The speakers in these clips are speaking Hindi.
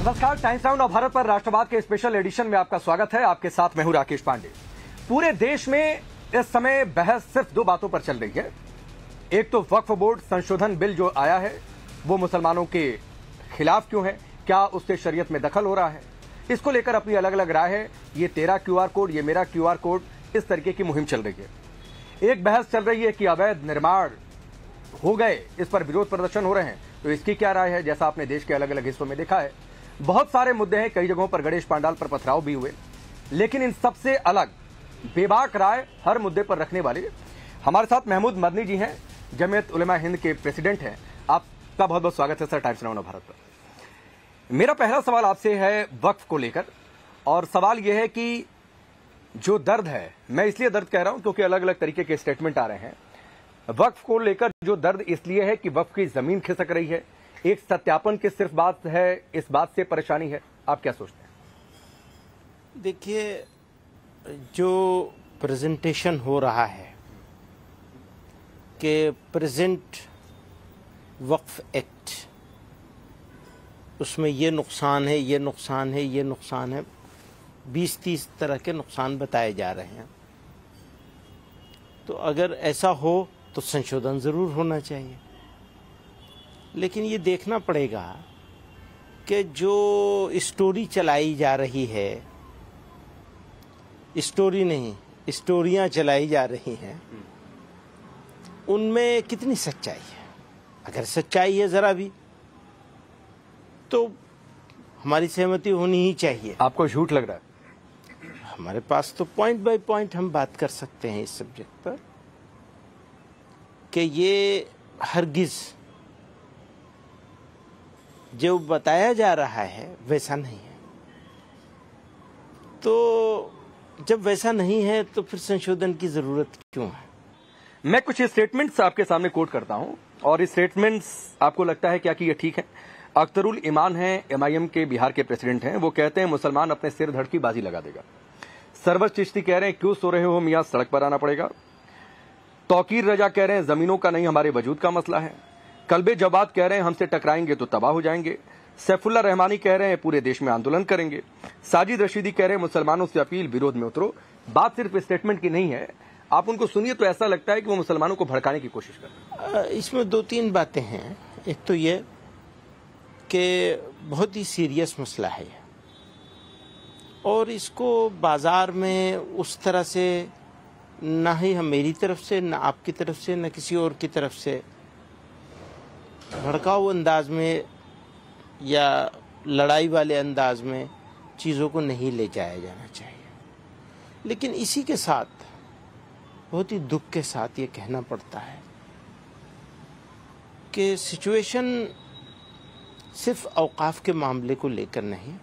नमस्कार, टाइम्स नाउ भारत पर राष्ट्रवाद के स्पेशल एडिशन में आपका स्वागत है। आपके साथ मैं हूं राकेश पांडे। पूरे देश में इस समय बहस सिर्फ दो बातों पर चल रही है। एक तो वक्फ बोर्ड संशोधन बिल जो आया है वो मुसलमानों के खिलाफ क्यों है, क्या उससे शरीयत में दखल हो रहा है, इसको लेकर अपनी अलग अलग राय है। ये तेरा QR कोड, ये मेरा QR कोड, इस तरीके की मुहिम चल रही है। एक बहस चल रही है कि अवैध निर्माण हो गए, इस पर विरोध प्रदर्शन हो रहे हैं, तो इसकी क्या राय है। जैसा आपने देश के अलग अलग हिस्सों में देखा है, बहुत सारे मुद्दे हैं, कई जगहों पर गणेश पांडाल पर पथराव भी हुए, लेकिन इन सबसे अलग बेबाक राय हर मुद्दे पर रखने वाले हमारे साथ महमूद मदनी जी हैं, जमीयत उलेमा हिंद के प्रेसिडेंट हैं। आपका बहुत बहुत स्वागत है सर टाइम्स नाउ भारत पर। मेरा पहला सवाल आपसे है वक्फ को लेकर, और सवाल यह है कि जो दर्द है, मैं इसलिए दर्द कह रहा हूं क्योंकि अलग अलग तरीके के स्टेटमेंट आ रहे हैं। वक्फ को लेकर जो दर्द इसलिए है कि वक्फ की जमीन खिसक रही है, एक सत्यापन की सिर्फ बात है, इस बात से परेशानी है। आप क्या सोचते हैं? देखिए, जो प्रेजेंटेशन हो रहा है कि प्रेजेंट वक्फ एक्ट, उसमें ये नुकसान है, ये नुकसान है, ये नुकसान है, 20-30 तरह के नुकसान बताए जा रहे हैं। तो अगर ऐसा हो तो संशोधन ज़रूर होना चाहिए, लेकिन ये देखना पड़ेगा कि जो स्टोरी चलाई जा रही है, स्टोरी नहीं, स्टोरियां चलाई जा रही हैं, उनमें कितनी सच्चाई है। अगर सच्चाई है ज़रा भी, तो हमारी सहमति होनी ही चाहिए। आपको झूठ लग रहा है? हमारे पास तो पॉइंट बाय पॉइंट हम बात कर सकते हैं इस सब्जेक्ट पर कि ये हरगिज़ जो बताया जा रहा है वैसा नहीं है। तो जब वैसा नहीं है तो फिर संशोधन की जरूरत क्यों है? मैं कुछ स्टेटमेंट्स आपके सामने कोट करता हूं, और इस स्टेटमेंट्स आपको लगता है क्या कि ये ठीक है। अख्तरुल ईमान हैं, MIM के बिहार के प्रेसिडेंट हैं, वो कहते हैं मुसलमान अपने सिर धड़ की बाजी लगा देगा। सरवर चिश्ती कह रहे हैं क्यों सो रहे हो मियां, सड़क पर आना पड़ेगा। तौकीर रजा कह रहे हैं जमीनों का नहीं हमारे वजूद का मसला है। कल्बे जवाद कह रहे हैं हमसे टकराएंगे तो तबाह हो जाएंगे। सैफुल्ला रहमानी कह रहे हैं पूरे देश में आंदोलन करेंगे। साजिद रशीदी कह रहे हैं मुसलमानों से अपील, विरोध में उतरो। बात सिर्फ स्टेटमेंट की नहीं है, आप उनको सुनिए तो ऐसा लगता है कि वो मुसलमानों को भड़काने की कोशिश कर रहे हैं। इसमें 2-3 बातें हैं। एक तो ये कि बहुत ही सीरियस मसला है, और इसको बाजार में उस तरह से ना ही हम मेरी तरफ से, ना आपकी तरफ से, ना किसी और की तरफ से भड़काऊ अंदाज में या लड़ाई वाले अंदाज में चीज़ों को नहीं ले जाया जाना चाहिए। लेकिन इसी के साथ बहुत ही दुख के साथ ये कहना पड़ता है कि सिचुएशन सिर्फ औकाफ के मामले को लेकर नहीं,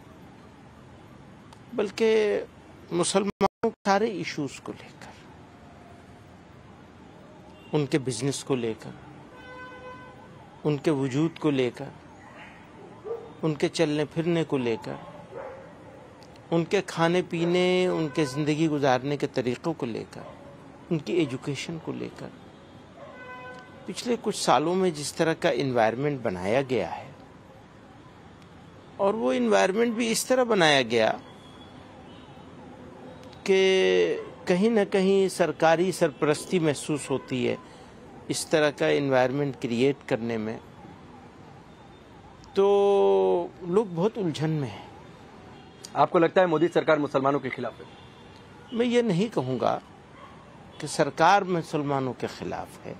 बल्कि मुसलमानों के सारे इश्यूज़ को लेकर, उनके बिजनेस को लेकर, उनके वजूद को लेकर, उनके चलने फिरने को लेकर, उनके खाने पीने, उनके ज़िंदगी गुजारने के तरीक़ों को लेकर, उनकी एजुकेशन को लेकर पिछले कुछ सालों में जिस तरह का इन्वायरमेंट बनाया गया है, और वो इन्वायरमेंट भी इस तरह बनाया गया कि कहीं ना कहीं सरकारी सरपरस्ती महसूस होती है इस तरह का इन्वायरमेंट क्रिएट करने में, तो लोग बहुत उलझन में हैं। आपको लगता है मोदी सरकार मुसलमानों के खिलाफ है? मैं ये नहीं कहूँगा कि सरकार मुसलमानों के खिलाफ है,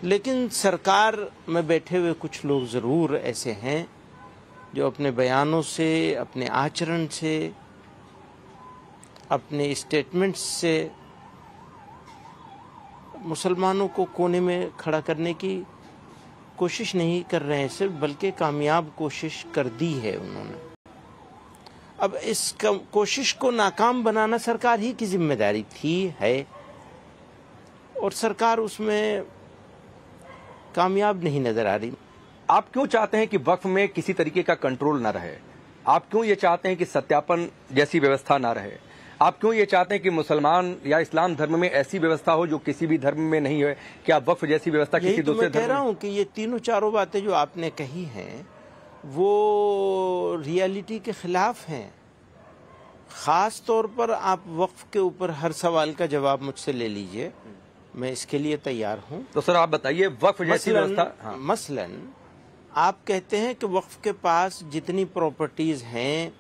लेकिन सरकार में बैठे हुए कुछ लोग ज़रूर ऐसे हैं जो अपने बयानों से, अपने आचरण से, अपने स्टेटमेंट्स से मुसलमानों को कोने में खड़ा करने की कोशिश नहीं कर रहे हैं सिर्फ, बल्कि कामयाब कोशिश कर दी है उन्होंने। अब इस कोशिश को नाकाम बनाना सरकार ही की जिम्मेदारी थी, है, और सरकार उसमें कामयाब नहीं नजर आ रही। आप क्यों चाहते हैं कि वक्फ में किसी तरीके का कंट्रोल ना रहे? आप क्यों ये चाहते हैं कि सत्यापन जैसी व्यवस्था ना रहे? आप क्यों ये चाहते हैं कि मुसलमान या इस्लाम धर्म में ऐसी व्यवस्था हो जो किसी भी धर्म में नहीं है? क्या वक्फ जैसी व्यवस्था किसी दूसरे धर्म में? कह रहा हूं कि ये तीनों चारों बातें जो आपने कही हैं, वो रियलिटी के खिलाफ हैं। ख़ास तौर पर आप वक्फ के ऊपर हर सवाल का जवाब मुझसे ले लीजिए, मैं इसके लिए तैयार हूँ। तो सर आप बताइए, वक्फ जैसी व्यवस्था, मसलन आप कहते हैं कि वक्फ के पास जितनी प्रॉपर्टीज़ हैं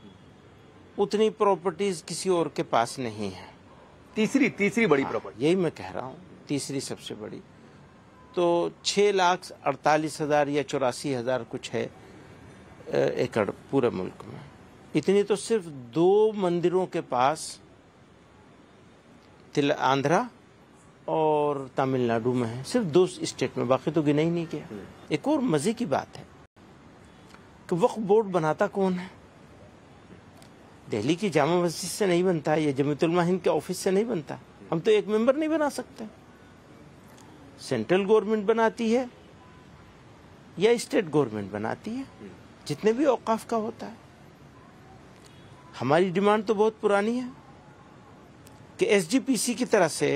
उतनी प्रॉपर्टीज़ किसी और के पास नहीं है। तीसरी बड़ी प्रॉपर्टी, यही मैं कह रहा हूँ, तीसरी सबसे बड़ी। तो 6,48,000 या 84,000 कुछ है एकड़ पूरे मुल्क में। इतनी तो सिर्फ 2 मंदिरों के पास आंध्रा और तमिलनाडु में है, सिर्फ 2 स्टेट में, बाकी तो गिना ही नहीं किया। एक और मजे की बात है कि वक्फ बोर्ड बनाता कौन है? दिल्ली की जामा मस्जिद से नहीं बनता, या जमीयत उलमा हिंद के ऑफिस से नहीं बनता। हम तो एक मेंबर नहीं बना सकते। सेंट्रल गवर्नमेंट बनाती है या स्टेट गवर्नमेंट बनाती है, जितने भी औकाफ का होता है। हमारी डिमांड तो बहुत पुरानी है कि एसजीपीसी की तरह से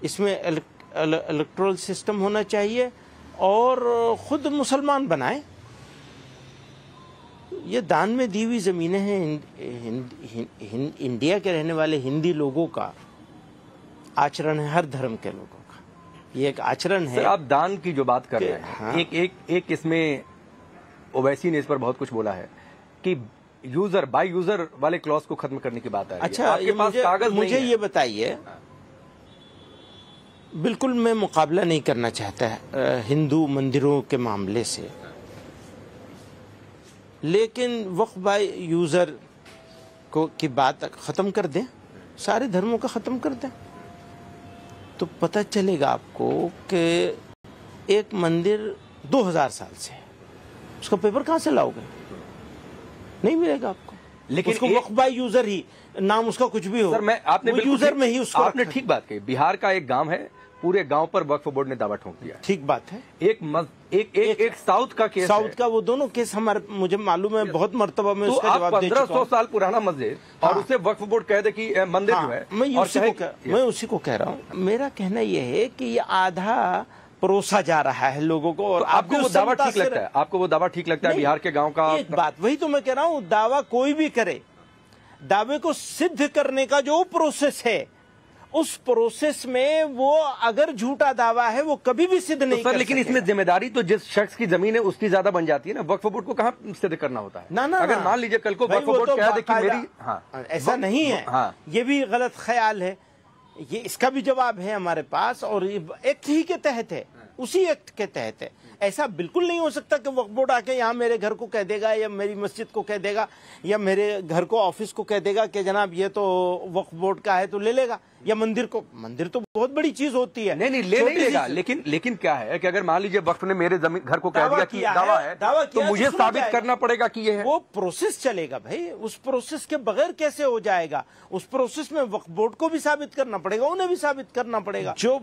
इसमें इलेक्टोरल सिस्टम होना चाहिए और खुद मुसलमान बनाए। ये दान में दी हुई ज़मीनें हैं। इंडिया के रहने वाले हिंदी लोगों का आचरण है, हर धर्म के लोगों का ये एक आचरण है। सर आप दान की जो बात कर रहे हैं, हाँ। एक इसमें ओवैसी ने इस पर बहुत कुछ बोला है कि यूजर बाय यूजर वाले क्लॉज को खत्म करने की बात है। अच्छा, आपके पास कागज मुझे नहीं है। ये बताइए, बिल्कुल मैं मुकाबला नहीं करना चाहता हिंदू मंदिरों के मामले से, लेकिन वक्फ बाय यूजर को की बात खत्म कर दें, सारे धर्मों का खत्म कर दें, तो पता चलेगा आपको कि एक मंदिर 2000 साल से है, उसका पेपर कहाँ से लाओगे? नहीं मिलेगा आपको। लेकिन उसको वक्फ बाय यूजर ही नाम उसका कुछ भी हो, सर आपने यूजर में ही उसको आपने ठीक बात कही। बिहार का एक गांव है, पूरे गांव पर वक्फ बोर्ड ने दावा ठोक दिया। ठीक बात है। एक साउथ का केस, साउथ का, वो दोनों केस हमारे मुझे मालूम है, बहुत मर्तबा में उसका जवाब दे चुका हूं। 1500 साल पुराना मस्जिद और उसे वक्फ बोर्ड कह दे कि मंदिर जो है, मैं उसी को कह रहा हूँ। मेरा कहना यह है कि ये आधा परोसा जा रहा है लोगों को। और आपको वो दावा ठीक लगता है? आपको वो दावा ठीक लगता है बिहार के गांव का? एक बात, वही तो मैं कह रहा हूँ, दावा कोई भी करे, दावे को सिद्ध करने का जो प्रोसेस है, उस प्रोसेस में वो अगर झूठा दावा है वो कभी भी सिद्ध नहीं कर लेकिन इसमें जिम्मेदारी तो जिस शख्स की जमीन है उसकी ज्यादा बन जाती है ना। वक्फ बोर्ड को कहाँ सिद्ध करना होता है? ना अगर मान लीजिए कल को वक्फ बोर्ड कह दे कि मेरी, ऐसा नहीं है, ये भी गलत ख्याल है। ये इसका भी जवाब है हमारे पास, और ये एक्ट ही के तहत है, उसी एक्ट के तहत है। ऐसा बिल्कुल नहीं हो सकता कि वक्फ बोर्ड आके यहाँ मेरे घर को कह देगा, या मेरी मस्जिद को कह देगा, या मेरे घर को ऑफिस को कह देगा कि जनाब ये तो वक्फ बोर्ड का है तो ले लेगा, या मंदिर को। मंदिर तो बहुत बड़ी चीज होती है। नहीं ले नहीं लेगा, लेकिन क्या है कि अगर मान लीजिए वक्फ ने मेरे जमीन घर को कह दिया कि दावा है, तो मुझे साबित करना पड़ेगा कि ये है। वो प्रोसेस चलेगा भाई, उस प्रोसेस के बगैर कैसे हो जाएगा? उस प्रोसेस में वक्फ बोर्ड को भी साबित करना पड़ेगा, उन्हें भी साबित करना पड़ेगा। जो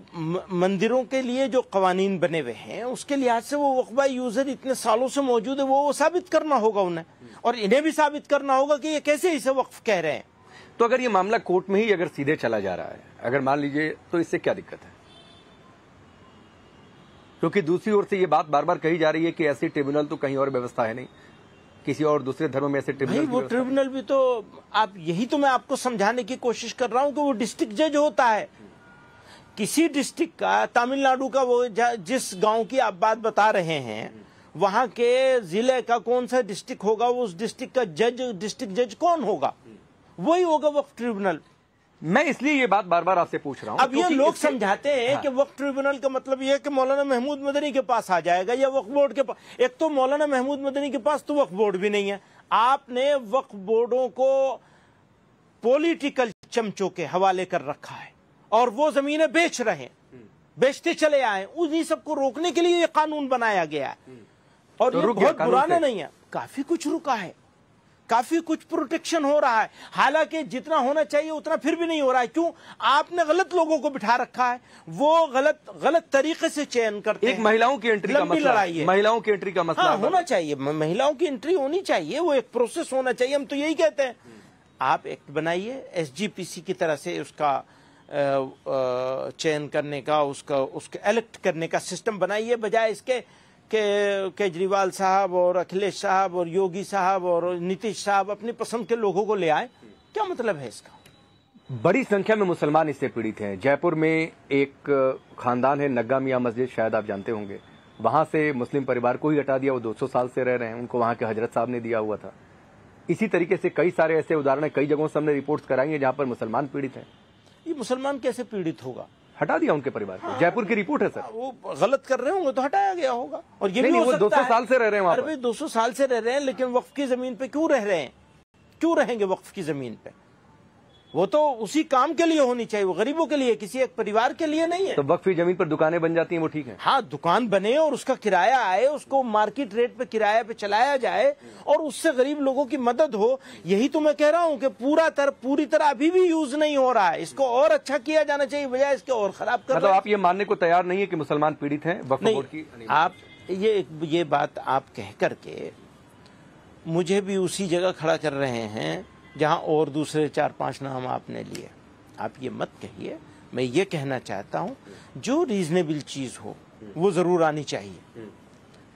मंदिरों के लिए जो कवानीन बने हुए हैं, उसके लिहाज से वो वक्फ बाय यूजर इतने सालों से मौजूद है, वो साबित करना होगा उन्हें, और इन्हें भी साबित करना होगा कि ये कैसे इसे वक्फ कह रहे हैं। तो अगर ये मामला कोर्ट में ही अगर सीधे चला जा रहा है, अगर मान लीजिए, तो इससे क्या दिक्कत है? क्योंकि दूसरी ओर से ये बात बार बार कही जा रही है कि ऐसी ट्रिब्यूनल तो कहीं और व्यवस्था है नहीं, किसी और दूसरे धर्मों में ऐसे ट्रिब्यूनल। वो ट्रिब्यूनल भी तो आप, यही तो मैं आपको समझाने की कोशिश कर रहा हूं कि वो डिस्ट्रिक्ट जज होता है। किसी डिस्ट्रिक्ट का, तमिलनाडु का, वो जिस गांव की आप बात बता रहे हैं, वहां के जिले का कौन सा डिस्ट्रिक्ट होगा, उस डिस्ट्रिक्ट का जज, डिस्ट्रिक्ट जज कौन होगा? वही होगा वक्फ ट्रिब्यूनल। मैं इसलिए ये बात बार बार आपसे पूछ रहा हूं। अब ये लोग समझाते हैं कि वक्फ ट्रिब्यूनल का मतलब ये है कि मौलाना महमूद मदनी के पास आ जाएगा, या वक्फ बोर्ड के पास। एक तो मौलाना महमूद मदनी के पास तो वक्फ बोर्ड भी नहीं है। आपने वक्फ बोर्डों को पॉलिटिकल चमचों के हवाले कर रखा है, और वो जमीनें बेच रहे हैं, बेचते चले आए। उन्हीं सबको रोकने के लिए ये कानून बनाया गया है, और तो ये बहुत पुराना नहीं है, काफी कुछ रुका है, काफी कुछ प्रोटेक्शन हो रहा है। हालांकि जितना होना चाहिए उतना फिर भी नहीं हो रहा है। क्यों? आपने गलत लोगों को बिठा रखा है, वो गलत तरीके से चयन करते हैं। एक महिलाओं की एंट्री का मसला है, महिलाओं की एंट्री का मसला होना चाहिए, महिलाओं की एंट्री होनी चाहिए, वो एक प्रोसेस होना चाहिए। हम तो यही कहते हैं, आप एक्ट बनाइए एसजीपीसी की तरह से, उसका चयन करने का, उसके इलेक्ट करने का सिस्टम बनाइए, बजाय इसके केजरीवाल साहब और अखिलेश साहब और योगी साहब और नीतीश साहब अपनी पसंद के लोगों को ले आए, क्या मतलब है इसका? बड़ी संख्या में मुसलमान इससे पीड़ित हैं। जयपुर में एक खानदान है, नग्गा मियां मस्जिद, शायद आप जानते होंगे, वहां से मुस्लिम परिवार को ही हटा दिया। वो 200 साल से रह रहे हैं, उनको वहां के हजरत साहब ने दिया हुआ था। इसी तरीके से कई सारे ऐसे उदाहरण कई जगहों से हमने रिपोर्ट्स कराई हैं जहां पर मुसलमान पीड़ित हैं। ये मुसलमान कैसे पीड़ित होगा? हटा दिया उनके परिवार को। जयपुर की रिपोर्ट है सर। वो गलत कर रहे होंगे तो हटाया गया होगा। और ये भी नहीं, हो वो सकता 200 है। साल से रह रहे हैं वहां पर। अरे 200 साल से रह रहे हैं, लेकिन वक्फ की जमीन पे क्यों रह रहे हैं? क्यों रहेंगे वक्फ की जमीन पे? वो तो उसी काम के लिए होनी चाहिए, वो गरीबों के लिए, किसी एक परिवार के लिए नहीं है। तो वक्फ की जमीन पर दुकानें बन जाती हैं, वो ठीक है? हाँ, दुकान बने और उसका किराया आए, उसको मार्केट रेट पे किराया पे चलाया जाए और उससे गरीब लोगों की मदद हो। यही तो मैं कह रहा हूँ कि पूरी तरह अभी भी यूज नहीं हो रहा है। इसको और अच्छा किया जाना चाहिए, बजाय इसके और खराब कर मतलब आप ये मानने को तैयार नहीं है कि मुसलमान पीड़ित हैं वक्फ बोर्ड की? आप ये बात आप कह करके मुझे भी उसी जगह खड़ा कर रहे हैं जहां और दूसरे 4-5 नाम आपने लिए। आप ये मत कहिए। मैं ये कहना चाहता हूं, जो रीजनेबल चीज हो वो जरूर आनी चाहिए,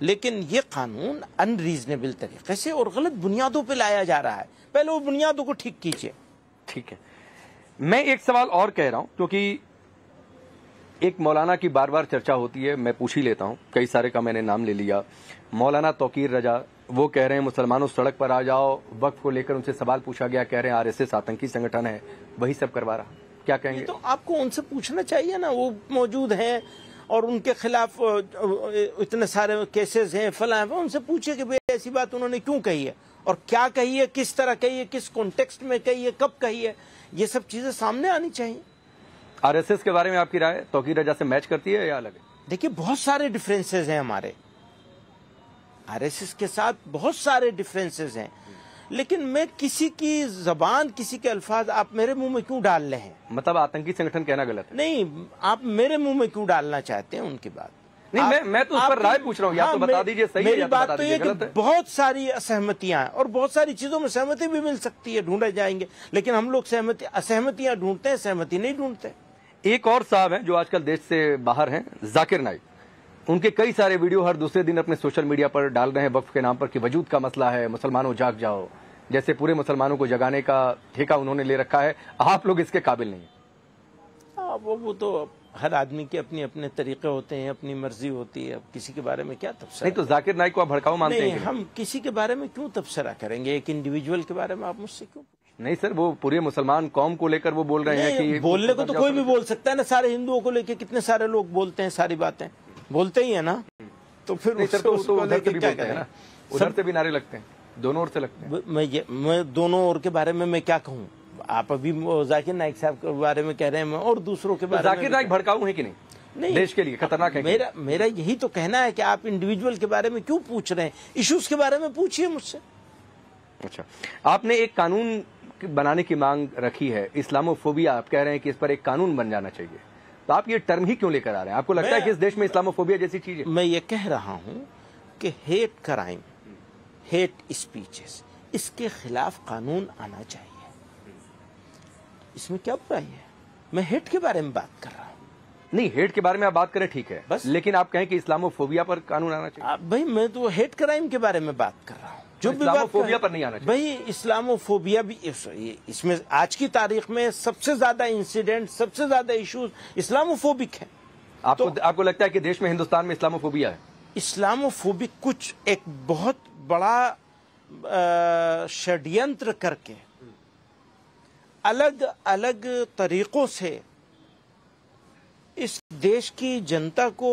लेकिन ये कानून अनरीजनेबल तरीके से और गलत बुनियादों पे लाया जा रहा है। पहले वो बुनियादों को ठीक कीजिए। ठीक है, मैं एक सवाल और कह रहा हूं, क्योंकि एक मौलाना की बार बार चर्चा होती है, मैं पूछ ही लेता हूं। कई सारे का मैंने नाम ले लिया। मौलाना तौकीर रजा, वो कह रहे हैं मुसलमानों सड़क पर आ जाओ। वक्फ को लेकर उनसे सवाल पूछा गया, कह रहे हैं आरएसएस आतंकी संगठन है, वही सब करवा रहा। क्या कहेंगे? तो आपको उनसे पूछना चाहिए ना, वो मौजूद हैं और उनके खिलाफ इतने सारे केसेस हैं, फला है, उनसे पूछिए कि भाई ऐसी बात उन्होंने क्यों कही है और क्या कही है, किस तरह कही है, किस कॉन्टेक्स्ट में कही है, कब कही है। ये सब चीजें सामने आनी चाहिए। आरएसएस के बारे में आपकी राय तौकीर रजा से मैच करती है या अलग है? देखिए, बहुत सारे डिफरेंसेस हैं हमारे आरएसएस के साथ, बहुत सारे डिफरेंसेस हैं, लेकिन मैं किसी की जबान, किसी के अल्फाज आप मेरे मुंह में क्यों डाल रहे हैं? मतलब आतंकी संगठन कहना गलत है? नहीं, आप मेरे मुंह में क्यों डालना चाहते हैं उनकी बात? नहीं, मैं तो उस पर राय पूछ रहा हूँ। या तो बता दीजिए सही है, या तो बता दीजिए गलत है। बहुत सारी असहमतियां हैं और बहुत सारी चीजों में सहमति भी मिल सकती है, ढूंढे जाएंगे, लेकिन हम लोग असहमतियां ढूंढते हैं, सहमति नहीं ढूंढते। एक और साहब हैं जो आजकल देश से बाहर हैं, जाकिर नाइक। उनके कई सारे वीडियो हर दूसरे दिन अपने सोशल मीडिया पर डाल रहे हैं वक्फ के नाम पर कि वजूद का मसला है, मुसलमानों जाग जाओ। जैसे पूरे मुसलमानों को जगाने का ठेका उन्होंने ले रखा है। आप लोग इसके काबिल नहीं है। वो तो हर आदमी के अपने अपने तरीके होते हैं, अपनी मर्जी होती है। अब किसी के बारे में क्या तबसरा? नहीं तो जाकिर नाइक को आप भड़काऊ मानते हैं? हम किसी के बारे में क्यों तबसरा करेंगे? एक इंडिविजुअल के बारे में आप मुझसे क्यों? नहीं सर, वो पूरे मुसलमान कौम को लेकर वो बोल रहे हैं कि बोलने को तो कोई भी बोल सकता है ना। सारे हिंदुओं को लेकर कितने सारे लोग बोलते हैं, सारी बातें बोलते ही है ना। तो फिर उधर से भी नारे लगते हैं, दोनों ओर से लगते हैं। मैं दोनों ओर के बारे में मैं क्या कहूँ? आप अभी जाकिर नाइक साहब के बारे में कह रहे हैं, मैं और दूसरों के बारे में। जाकिर नाइक भड़काऊ है कि नहीं? देश के लिए खतरनाक है? मेरा यही तो कहना है कि आप इंडिविजुअल के बारे में क्यों पूछ रहे हैं? इश्यूज के बारे में पूछिए मुझसे। अच्छा, आपने एक कानून बनाने की मांग रखी है, इस्लामोफोबिया। आप कह रहे हैं कि इस पर एक कानून बन जाना चाहिए, तो आप ये टर्म ही क्यों लेकर आ रहे हैं? आपको लगता है कि इस देश में इस्लामोफोबिया जैसी चीज है? मैं ये कह रहा हूं कि हेट क्राइम, हेट स्पीचेस, इसके खिलाफ कानून आना चाहिए। इसमें क्या बुराई है? मैं हेट के बारे में बात कर रहा हूं। नहीं, हेट के बारे में आप बात करें, ठीक है, बस। लेकिन आप कहें कि इस्लामोफोबिया पर कानून आना चाहिए। भाई, मैं तो हेट क्राइम के बारे में बात कर रहा हूं। जो इस्लामोफोबिया पर नहीं आना चाहिए। भाई, इस्लामोफोबिया भी इसमें आज की तारीख में सबसे ज्यादा इंसिडेंट, सबसे ज्यादा इश्यूज इस्लामोफोबिक है। आपको लगता है कि देश में, हिंदुस्तान में इस्लामोफोबिया है? इस्लामोफोबिक कुछ एक बहुत बड़ा षड्यंत्र करके अलग अलग तरीकों से इस देश की जनता को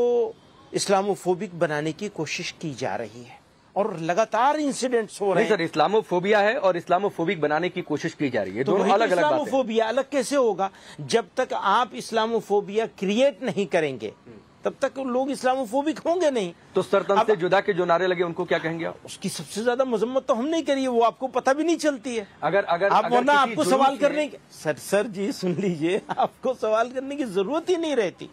इस्लामोफोबिक बनाने की कोशिश की जा रही है और लगातार इंसिडेंट्स हो रहे हैं। नहीं सर, इस्लामोफोबिया है और इस्लामोफोबिक बनाने की कोशिश की जा रही है, दोनों अलग अलग बातें। इस्लामोफोबिया अलग कैसे होगा? जब तक आप इस्लामोफोबिया क्रिएट नहीं करेंगे तब तक लोग इस्लामोफोबिक होंगे नहीं। तो सरतन से जुदा के जो नारे लगे उनको क्या कहेंगे आप? उसकी सबसे ज्यादा मजम्मत तो हम नहीं करिए, वो आपको पता भी नहीं चलती है। अगर वरना आपको सवाल करने की, सर जी सुन लीजिए, आपको सवाल करने की जरूरत ही नहीं रहती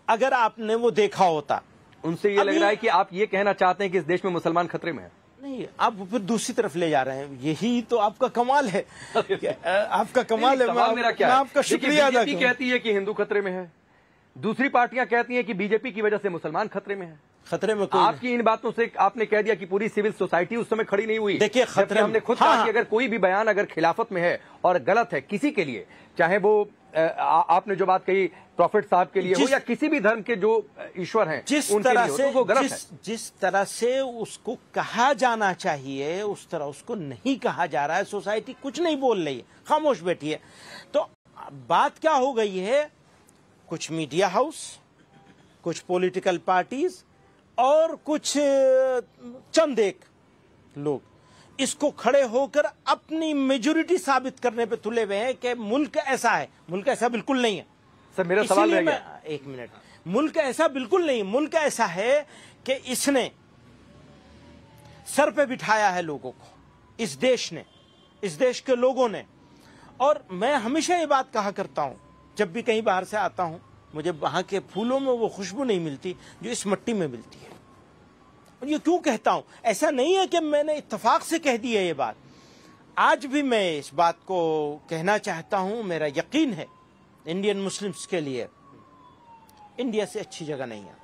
अगर आपने वो देखा होता। उनसे ये लग रहा है कि आप ये कहना चाहते हैं कि इस देश में मुसलमान खतरे में है। नहीं, आप फिर दूसरी तरफ ले जा रहे हैं। यही तो आपका कमाल है। आपका कमाल है। मेरा क्या है? आपका शुक्रिया बीजेपी कहती है कि हिंदू खतरे में है, दूसरी पार्टियां कहती हैं कि बीजेपी की वजह से मुसलमान खतरे में है। खतरे में कोई आपकी इन बातों से आपने कह दिया कि पूरी सिविल सोसाइटी उस समय खड़ी नहीं हुई। देखिए खतरे हमने खुद कहा कि अगर कोई भी बयान अगर खिलाफत में है और गलत है किसी के लिए, चाहे वो आपने जो बात कही प्रॉफिट साहब के लिए हो या किसी भी धर्म के जो ईश्वर हैं उनके लिए हो, तो वो गलत है। जिस तरह से उसको कहा जाना चाहिए उस तरह उसको नहीं कहा जा रहा है। सोसाइटी कुछ नहीं बोल रही है, खामोश बैठी है। तो बात क्या हो गई है, कुछ मीडिया हाउस, कुछ पॉलिटिकल पार्टीज और कुछ चंद एक लोग इसको खड़े होकर अपनी मेजोरिटी साबित करने पे तुले हुए हैं कि मुल्क ऐसा है। मुल्क ऐसा बिल्कुल नहीं है। सर मेरा सवाल रह गया, एक मिनट, मुल्क ऐसा बिल्कुल नहीं। मुल्क ऐसा है कि इसने सर पे बिठाया है लोगों को, इस देश ने, इस देश के लोगों ने। और मैं हमेशा ये बात कहा करता हूं, जब भी कहीं बाहर से आता हूं, मुझे वहां के फूलों में वो खुशबू नहीं मिलती जो इस मिट्टी में मिलती है। और ये क्यों कहता हूं, ऐसा नहीं है कि मैंने इत्तेफाक से कह दी है ये बात। आज भी मैं इस बात को कहना चाहता हूं, मेरा यकीन है इंडियन मुस्लिम्स के लिए इंडिया से अच्छी जगह नहीं है।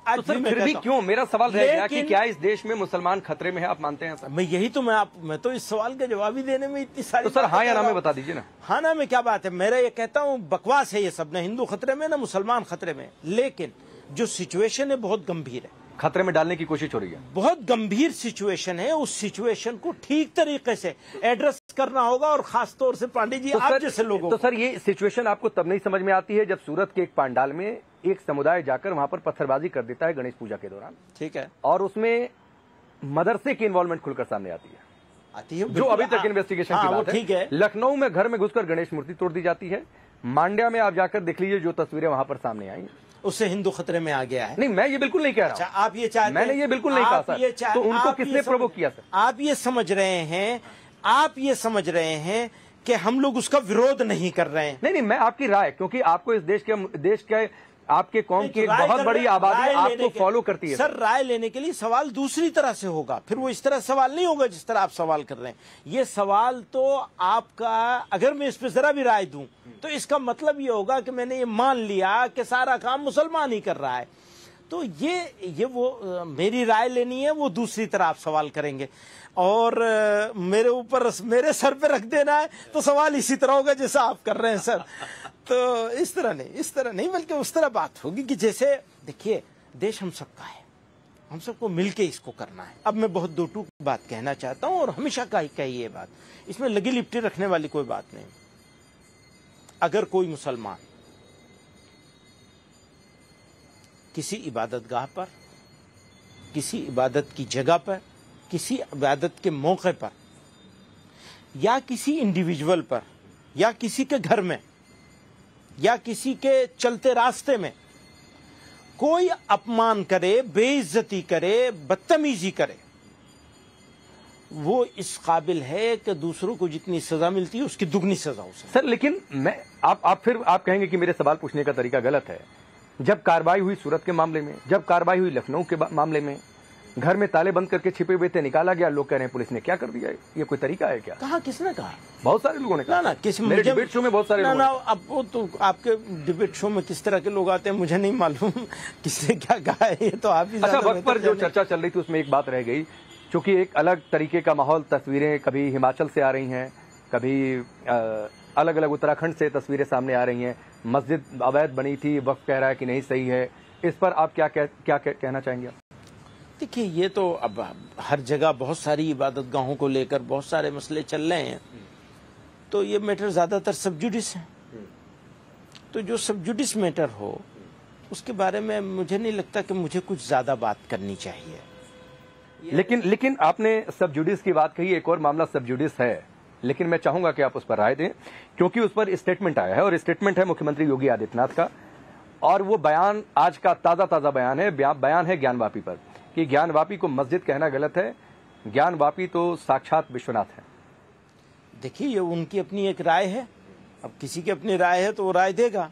तो सर फिर भी क्यों, मेरा सवाल रह गया कि क्या इस देश में मुसलमान खतरे में है, आप मानते हैं सर? मैं तो इस सवाल का जवाब ही देने में इतनी सारी, तो सर हाँ या ना में बता दीजिए ना। हाँ ना में क्या बात है, मेरा ये कहता हूँ बकवास है ये सब, ना हिंदू खतरे में ना मुसलमान खतरे में। लेकिन जो सिचुएशन है बहुत गंभीर है, खतरे में डालने की कोशिश हो रही है, बहुत गंभीर सिचुएशन है। उस सिचुएशन को ठीक तरीके से एड्रेस करना होगा, और खास तौर से पांडे जी आप जैसे लोगों। तो सर ये सिचुएशन आपको तब नहीं समझ में आती है जब सूरत के एक पंडाल में एक समुदाय जाकर वहां पर पत्थरबाजी कर देता है गणेश पूजा के दौरान, ठीक है, और उसमें मदरसे की इन्वॉल्वमेंट खुलकर सामने आती है जो अभी तक इन्वेस्टिगेशन की बात है। लखनऊ में घर में घुसकर गणेश मूर्ति तोड़ दी जाती है। मांड्या में आप जाकर देख लीजिए जो तस्वीरें वहां पर सामने आई, उससे हिंदू खतरे में आ गया है। नहीं, मैं ये बिल्कुल नहीं कह रहा हूं। आप ये चाहते, मैंने ये बिल्कुल नहीं कहा सर। तो उनको किसने प्रोवोक किया सर? आप ये समझ रहे हैं कि हम लोग उसका विरोध नहीं कर रहे हैं। नहीं, मैं आपकी राय, क्योंकि आपको इस देश के आपके कौम की एक बहुत बड़ी आबादी आपको फॉलो करती है सर। राय लेने के लिए सवाल दूसरी तरह से होगा, फिर वो इस तरह सवाल नहीं होगा जिस तरह आप सवाल कर रहे हैं। ये सवाल तो आपका, अगर मैं इस पर जरा भी राय दूं तो इसका मतलब ये होगा कि मैंने ये मान लिया कि सारा काम मुसलमान ही कर रहा है। तो ये वो मेरी राय लेनी है, वो दूसरी तरह आप सवाल करेंगे, और मेरे ऊपर, मेरे सर पे रख देना है तो सवाल इसी तरह होगा जैसा आप कर रहे हैं सर। तो इस तरह नहीं बल्कि उस तरह बात होगी कि जैसे, देखिए देश हम सबका है, हम सबको मिलके इसको करना है। अब मैं बहुत दो टूक बात कहना चाहता हूं, और हमेशा कही ये बात, इसमें लगी लिपटी रखने वाली कोई बात नहीं। अगर कोई मुसलमान किसी इबादतगाह पर, किसी इबादत की जगह पर, किसी इबादत के मौके पर, या किसी इंडिविजुअल पर, या किसी के घर में, या किसी के चलते रास्ते में कोई अपमान करे, बेइज्जती करे, बदतमीजी करे, वो इस काबिल है कि दूसरों को जितनी सजा मिलती है उसकी दुगनी सजा हो सकती है। सर लेकिन मैं आप कहेंगे कि मेरे सवाल पूछने का तरीका गलत है। जब कार्रवाई हुई सूरत के मामले में, जब कार्रवाई हुई लखनऊ के मामले में, घर में ताले बंद करके छिपे हुए थे, निकाला गया, लोग कह रहे हैं पुलिस ने क्या कर दिया। ये कोई तरीका है क्या? कहा, किसने कहा? बहुत सारे लोगों ने कहा। ना मेरे डिबेट शो में बहुत सारे लोग। अब वो तो आपके डिबेट शो में किस तरह के लोग आते हैं मुझे नहीं मालूम, किसने क्या कहा है ये तो आप ही। अच्छा, वक्त पर जो चर्चा चल रही थी उसमें एक बात रह गई, क्योंकि एक अलग तरीके का माहौल, तस्वीरें कभी हिमाचल से आ रही हैं, कभी अलग अलग उत्तराखंड से तस्वीरें सामने आ रही हैं। मस्जिद अवैध बनी थी, वक्त कह रहा है कि नहीं सही है। इस पर आप क्या कहना चाहेंगे? देखिए, ये तो अब हर जगह बहुत सारी इबादत गाहों को लेकर बहुत सारे मसले चल रहे हैं, तो ये मैटर ज्यादातर सबजुडिस है। तो जो सबजुडिस मैटर हो उसके बारे में मुझे नहीं लगता कि मुझे कुछ ज्यादा बात करनी चाहिए। लेकिन आपने सबजुडिस की बात कही, एक और मामला सबजुडिस है, लेकिन मैं चाहूंगा कि आप उस पर राय दें, क्योंकि उस पर स्टेटमेंट आया है, और स्टेटमेंट है मुख्यमंत्री योगी आदित्यनाथ का, और वो बयान आज का ताजा बयान है ज्ञानवापी पर, कि ज्ञानवापी को मस्जिद कहना गलत है, ज्ञानवापी तो साक्षात विश्वनाथ है। देखिए, ये उनकी अपनी एक राय है, अब किसी की अपनी राय है तो वो राय देगा,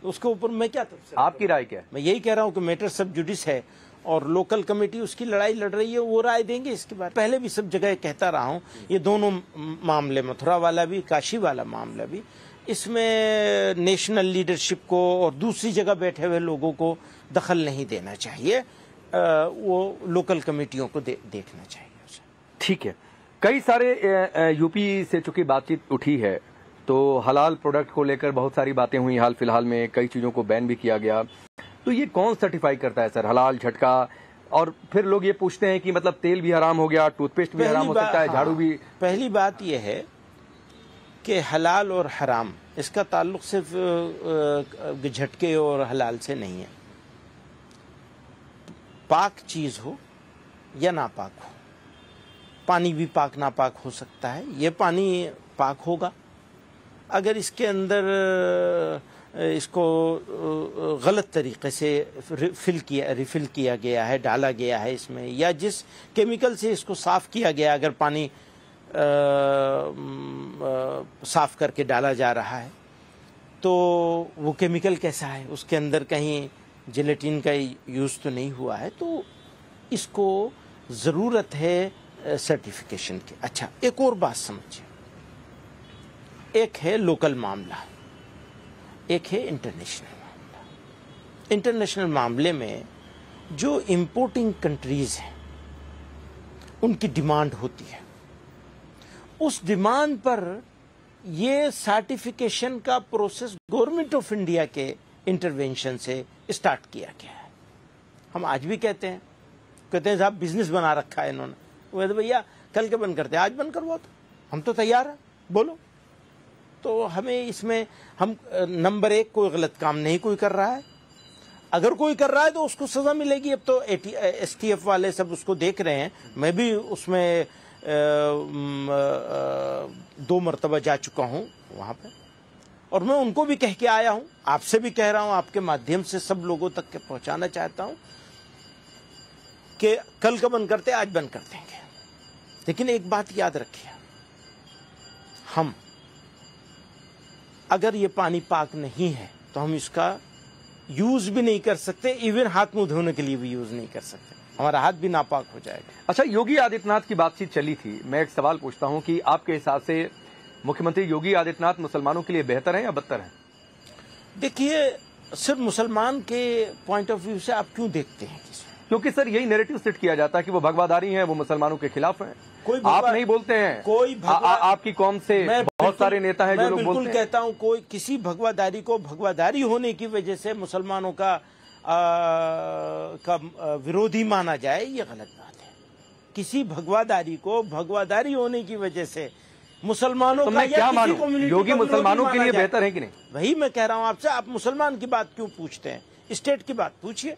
तो उसके ऊपर मैं क्या तफसील। आपकी राय क्या है? मैं यही कह रहा हूं कि मैटर सब जुडिस है, और लोकल कमेटी उसकी लड़ाई लड़ रही है, वो राय देंगे इसके बारे में। पहले भी सब जगह कहता रहा हूं, ये दोनों मामले, मथुरा वाला भी, काशी वाला मामला भी, इसमें नेशनल लीडरशिप को और दूसरी जगह बैठे हुए लोगों को दखल नहीं देना चाहिए। वो लोकल कमेटियों को देखना चाहिए उसे। ठीक है, कई सारे यूपी से चूंकि बातचीत उठी है तो हलाल प्रोडक्ट को लेकर बहुत सारी बातें हुई हाल फिलहाल में, कई चीजों को बैन भी किया गया। तो ये कौन सर्टिफाई करता है सर, हलाल, झटका? और फिर लोग ये पूछते हैं कि मतलब तेल भी हराम हो गया, टूथपेस्ट भी हराम हो सकता है, झाड़ू भी। पहली बात यह है कि हलाल और हराम इसका ताल्लुक सिर्फ झटके और हलाल से नहीं है। पाक चीज हो या नापाक हो, पानी भी पाक नापाक हो सकता है। ये पानी पाक होगा अगर इसके अंदर इसको गलत तरीके से रिफिल किया गया है, डाला गया है इसमें, या जिस केमिकल से इसको साफ किया गया, अगर पानी साफ करके डाला जा रहा है तो वो केमिकल कैसा है, उसके अंदर कहीं जेलेटिन का यूज़ तो नहीं हुआ है, तो इसको ज़रूरत है सर्टिफिकेशन की। अच्छा, एक और बात समझिए, एक है लोकल मामला, एक है इंटरनेशनल मामला। इंटरनेशनल मामले में जो इंपोर्टिंग कंट्रीज़ हैं उनकी डिमांड होती है, उस डिमांड पर ये सर्टिफिकेशन का प्रोसेस गवर्नमेंट ऑफ इंडिया के इंटरवेंशन से स्टार्ट किया गया है। हम आज भी कहते हैं साहब बिजनेस बना रखा है इन्होंने, वो तो भैया कल के बंद करते हैं, आज बंद करवाओ, तो हम तो तैयार हैं, बोलो। तो हमें इसमें हम नंबर एक, कोई गलत काम नहीं कोई कर रहा है, अगर कोई कर रहा है तो उसको सजा मिलेगी। अब तो STF वाले सब उसको देख रहे हैं, मैं भी उसमें 2 मरतबा जा चुका हूं वहां पे, और मैं उनको भी कह के आया हूं, आपसे भी कह रहा हूं, आपके माध्यम से सब लोगों तक के पहुंचाना चाहता हूं कि कल का बंद करते, आज बंद कर देंगे। लेकिन एक बात याद रखिए, हम अगर ये पानी पाक नहीं है तो हम इसका यूज भी नहीं कर सकते, इवन हाथ मुंह धोने के लिए भी यूज नहीं कर सकते, हमारा हाथ भी नापाक हो जाएगा। अच्छा, योगी आदित्यनाथ की बातचीत चली थी, मैं एक सवाल पूछता हूं कि आपके हिसाब से मुख्यमंत्री योगी आदित्यनाथ मुसलमानों के लिए बेहतर हैं या बदतर हैं? देखिए, सिर्फ मुसलमान के पॉइंट ऑफ व्यू से आप क्यों देखते हैं किसी? क्योंकि सर यही नैरेटिव सेट किया जाता है कि वो भगवादारी हैं, वो मुसलमानों के खिलाफ हैं। आप नहीं बोलते हैं, कोई आपकी कौम से बहुत सारे नेता हैं जो लोग बोलते हैं। बिल्कुल कहता हूं, कोई किसी भगवादारी को भगवादारी होने की वजह से मुसलमानों का विरोधी माना जाए, ये गलत बात है। किसी भगवादारी को भगवादारी होने की वजह से मुसलमानों तो का, मैं क्या मानूं, योगी मुसलमानों के लिए बेहतर है कि नहीं? वही मैं कह रहा हूं आपसे, आप मुसलमान की बात क्यों पूछते हैं, स्टेट की बात पूछिए।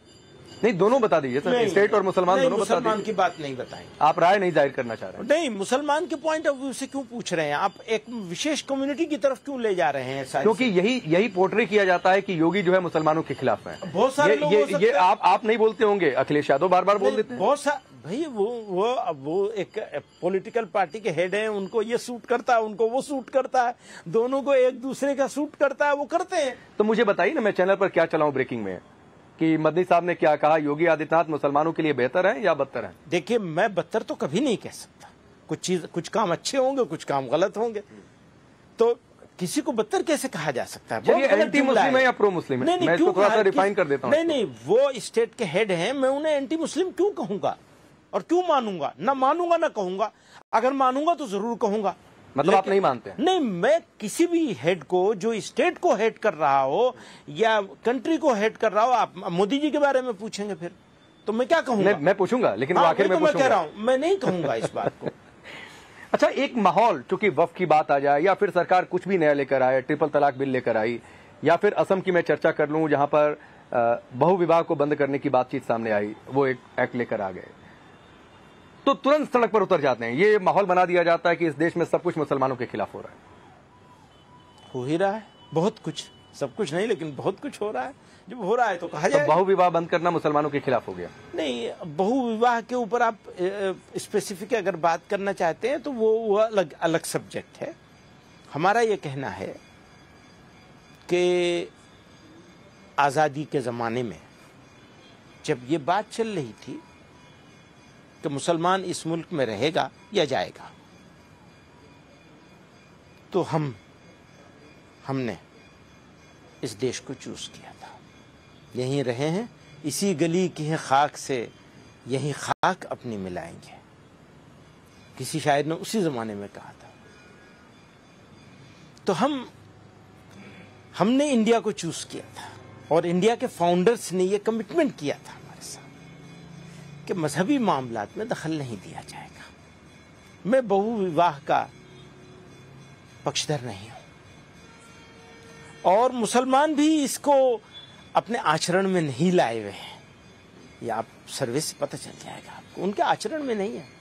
नहीं, दोनों बता दीजिए सर, स्टेट और मुसलमान दोनों बता दीजिए। मुसलमान की बात नहीं बताएंगे, आप राय नहीं जाहिर करना चाह रहे हैं? नहीं, मुसलमान के पॉइंट ऑफ व्यू से क्यों पूछ रहे हैं आप, एक विशेष कम्युनिटी की तरफ क्यों ले जा रहे हैं? क्योंकि यही पोर्ट्रे किया जाता है कि योगी जो है मुसलमानों के खिलाफ है। बहुत सारे ये आप नहीं बोलते होंगे, अखिलेश यादव बार बार बोल देते हैं। बहुत सारे भाई, वो एक पॉलिटिकल पार्टी के हेड हैं, उनको ये सूट करता है, उनको वो सूट करता है, दोनों को एक दूसरे का सूट करता है, वो करते हैं। तो मुझे बताइए ना, मैं चैनल पर क्या चलाऊं ब्रेकिंग में, कि मदनी साहब ने क्या कहा, योगी आदित्यनाथ मुसलमानों के लिए बेहतर है या बदतर है? देखिए, मैं बदतर तो कभी नहीं कह सकता, कुछ काम अच्छे होंगे, कुछ काम गलत होंगे, तो किसी को बदतर कैसे कहा जा सकता है? चलिए, एंटी मुस्लिम है या प्रो मुस्लिम है? मैं इसको थोड़ा सा रिफाइन कर देता हूं। नहीं, वो स्टेट के हेड हैं, मैं उन्हें एंटी मुस्लिम क्यों कहूंगा और क्यों मानूंगा? ना मानूंगा ना कहूंगा, अगर मानूंगा तो जरूर कहूंगा। मतलब आप नहीं मानते हैं? नहीं, मैं किसी भी हेड को, जो स्टेट को हेड कर रहा हो या कंट्री को हेड कर रहा हो, आप मोदी जी के बारे में पूछेंगे फिर तो मैं क्या कहूंगा? मैं पूछूंगा, लेकिन आखिर में मैं कह रहा हूं, मैं नहीं कहूंगा इस बात को। अच्छा, एक माहौल, चूंकि वक्फ की बात आ जाए या फिर सरकार कुछ भी नया लेकर आए, ट्रिपल तलाक बिल लेकर आई, या फिर असम की मैं चर्चा कर लूं जहां पर बहुविवाह को बंद करने की बातचीत सामने आई, वो एक एक्ट लेकर आ गए, तो तुरंत सड़क पर उतर जाते हैं। ये माहौल बना दिया जाता है कि इस देश में सब कुछ मुसलमानों के खिलाफ हो रहा है। हो ही रहा है, बहुत कुछ, सब कुछ नहीं लेकिन बहुत कुछ हो रहा है। जब हो रहा है तो कहा जाए बहुविवाह बंद करना मुसलमानों के खिलाफ हो गया। नहीं, बहुविवाह के ऊपर आप स्पेसिफिक अगर बात करना चाहते हैं तो वो अलग सब्जेक्ट है। हमारा ये कहना है कि आज़ादी के ज़माने में जब ये बात चल रही थी कि मुसलमान इस मुल्क में रहेगा या जाएगा, तो हमने इस देश को चूज किया था, यहीं रहे हैं, इसी गली की है खाक से यही खाक अपनी मिलाएंगे। किसी शायर ने उसी जमाने में कहा था। तो हमने इंडिया को चूज किया था और इंडिया के फाउंडर्स ने यह कमिटमेंट किया था हमारे साथ कि मजहबी मामलात में दखल नहीं दिया जाएगा। मैं बहुविवाह का पक्षधर नहीं हूं और मुसलमान भी इसको अपने आचरण में नहीं लाए हुए हैं। ये आप सर्वे से पता चल जाएगा आपको, उनके आचरण में नहीं है।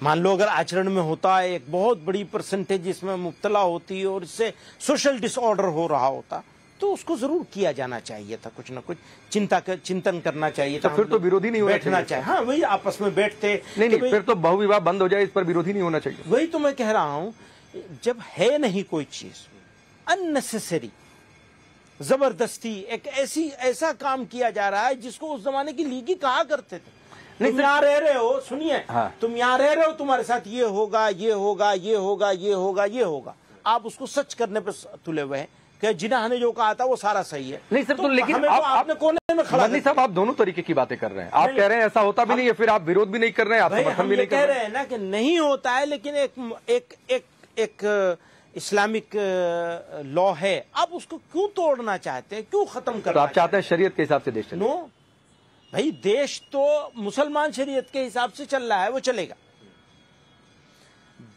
मान लो अगर आचरण में होता है, एक बहुत बड़ी परसेंटेज इसमें मुब्तला होती और इससे सोशल डिसऑर्डर हो रहा होता, तो उसको जरूर किया जाना चाहिए था। कुछ ना कुछ चिंतन करना चाहिए था। तो फिर तो विरोधी नहीं होना चाहिए। हाँ, वही आपस में बैठते। नहीं, फिर तो बहुविवाह बंद हो जाए, इस पर विरोधी नहीं होना चाहिए। वही तो मैं कह रहा हूं, जब है नहीं कोई चीज अननेसेसरी, जबरदस्ती एक ऐसा काम किया जा रहा है जिसको उस जमाने की लीगी कहा करते थे। तुम यहाँ रह रहे हो, सुनिए, हाँ। तुम यहाँ रह रहे हो, तुम्हारे साथ ये होगा, ये होगा, ये होगा, ये होगा, ये होगा। आप उसको सच करने पे तुले हुए हैं कि जिन्ना ने जो कहा था वो सारा सही है। नहीं सर, तो लेकिन आपने कोने में खड़ा। नहीं साहब, आप दोनों तरीके की बातें कर रहे हैं। आप कह रहे हैं ऐसा होता भी नहीं है, फिर आप विरोध भी नहीं कर रहे हैं, आप समर्थन भी नहीं कर रहे हैं ना कि नहीं होता है। लेकिन एक इस्लामिक लॉ है, आप उसको क्यों तोड़ना चाहते हैं, क्यों खत्म करना? तो आप चाहते हैं शरीयत के हिसाब से देश चले? नो भाई, देश तो मुसलमान शरीयत के हिसाब से चल रहा है, वो चलेगा।